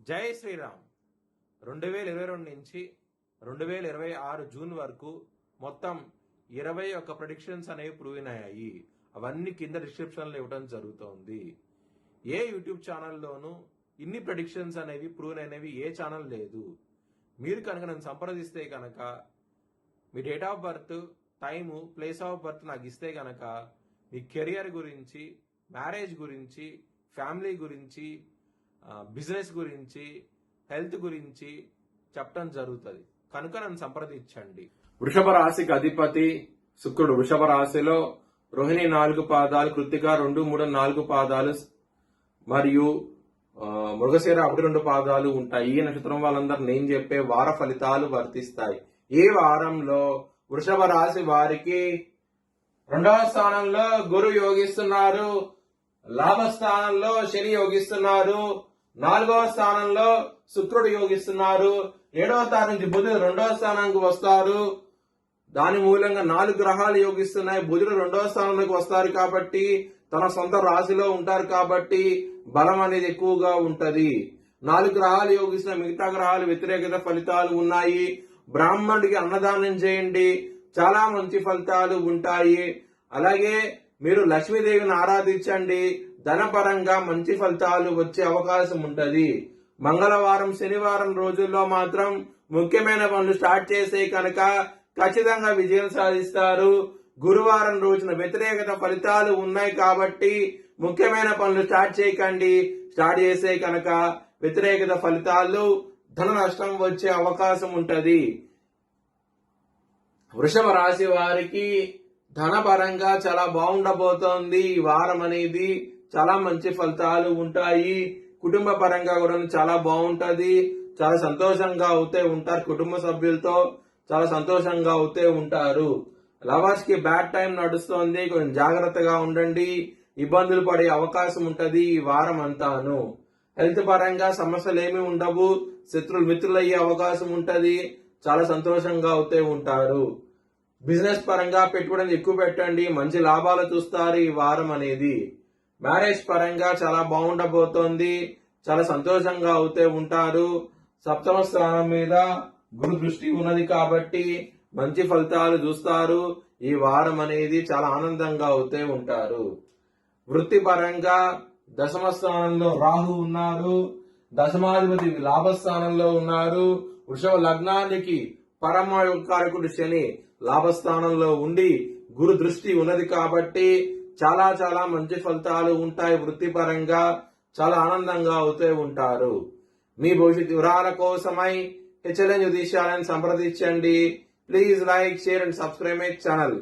జై శ్రీరామ్. 2022 నుంచి 2026 జూన్ వరకు మొత్తం 21 ప్రెడిక్షన్స్ అనేవి ప్రూవ్ అయ్యాయి. అవన్నీ కింద డిస్క్రిప్షన్లో ఇవ్వడం జరుగుతోంది. ఏ యూట్యూబ్ ఛానల్లోనూ ఇన్ని ప్రెడిక్షన్స్ అనేవి ప్రూవ్ అయినవి ఏ ఛానల్ లేదు. మీరు కనుక నన్ను సంప్రదిస్తే కనుక మీ date of birth, time, place of birth నాకు ఇస్తే కనుక మీ కెరియర్ గురించి, మ్యారేజ్ గురించి, ఫ్యామిలీ గురించి, బిజినెస్ గురించి, హెల్త్ గురించి చెప్పడం జరుగుతుంది. కనుక నన్ను సంప్రదించండి. వృషభ రాశికి అధిపతి శుక్రుడు. వృషభ రాశిలో రోహిణి 4 పాదాలు, కృత్తిక 2, 3, 4 పాదాలు మరియు మృగశిర 1, 2 పాదాలు ఉంటాయి. ఈ నక్షత్రం వాళ్ళందరూ నేను చెప్పే వార ఫలితాలు వర్తిస్తాయి. ఈ వారంలో వృషభ రాశి వారికి 2వ స్థానంలో గురు యోగిస్తున్నారు, లాభస్థానంలో శని యోగిస్తున్నారు, 4వ స్థానంలో శుక్రుడు యోగిస్తున్నారు, 7వ తారీఖు నుంచి బుధుడు 2వ స్థానానికి వస్తారు. దాని మూలంగా 4 గ్రహాలు యోగిస్తున్నాయి. బుధుడు 2వ స్థానంలోకి వస్తారు కాబట్టి తన సొంత రాశిలో ఉంటారు కాబట్టి బలం అనేది ఎక్కువగా ఉంటది. 4 గ్రహాలు యోగిస్తున్న మిగతా గ్రహాలు వ్యతిరేకత ఫలితాలు ఉన్నాయి. బ్రాహ్మణుడికి అన్నదానం చేయండి, చాలా మంచి ఫలితాలు ఉంటాయి. అలాగే మీరు లక్ష్మీదేవిని ఆరాధించండి, ధనపరంగా మంచి ఫలితాలు వచ్చే అవకాశం ఉంటది. మంగళవారం, శనివారం రోజుల్లో మాత్రం ముఖ్యమైన పనులు స్టార్ట్ చేసే కనుక ఖచ్చితంగా విజయం సాధిస్తారు. గురువారం రోజున వ్యతిరేకత ఫలితాలు ఉన్నాయి కాబట్టి ముఖ్యమైన పనులు స్టార్ట్ చేయకండి. స్టార్ట్ చేసే కనుక వ్యతిరేకత ఫలితాలు, ధన నష్టం వచ్చే అవకాశం ఉంటది. వృషభ రాశి వారికి ధనపరంగా చాలా బాగుండబోతోంది. ఈ వారం అనేది చాలా మంచి ఫలితాలు ఉంటాయి. కుటుంబ పరంగా కూడా చాలా బాగుంటది. చాలా సంతోషంగా అవుతే ఉంటారు. కుటుంబ సభ్యులతో చాలా సంతోషంగా అవుతే ఉంటారు. లవర్స్ కి బ్యాడ్ టైం నడుస్తోంది, కొంచెం జాగ్రత్తగా ఉండండి. ఇబ్బందులు పడే అవకాశం ఉంటది ఈ వారం అంతాను. హెల్త్ పరంగా సమస్యలు ఏమి ఉండవు. శత్రులు మిత్రులు అయ్యే అవకాశం ఉంటది. చాలా సంతోషంగా అవుతే ఉంటారు. బిజినెస్ పరంగా పెట్టుబడులు ఎక్కువ పెట్టండి, మంచి లాభాలు చూస్తారు ఈ వారం అనేది. మ్యారేజ్ పరంగా చాలా బాగుండబోతోంది. చాలా సంతోషంగా అవుతే ఉంటారు. 7వ స్థానం మీద గురు దృష్టి ఉన్నది కాబట్టి మంచి ఫలితాలు చూస్తారు. ఈ వారం అనేది చాలా ఆనందంగా అవుతే ఉంటారు. వృత్తి పరంగా 10వ స్థానంలో రాహు ఉన్నారు, దశమాధిపతి లాభస్థానంలో ఉన్నారు. వృషభ లగ్నానికి పరమకారకుడు శని లాభస్థానంలో ఉండి గురు దృష్టి ఉన్నది కాబట్టి చాలా చాలా మంచి ఫలితాలు ఉంటాయి. వృత్తిపరంగా చాలా ఆనందంగా అవుతూ ఉంటారు. మీ భవిష్యత్ వివరాల కోసమై హెచ్ఎల్ఎన్ జ్యోతిష్యాలను సంప్రదించండి. Please like, share and subscribe my channel.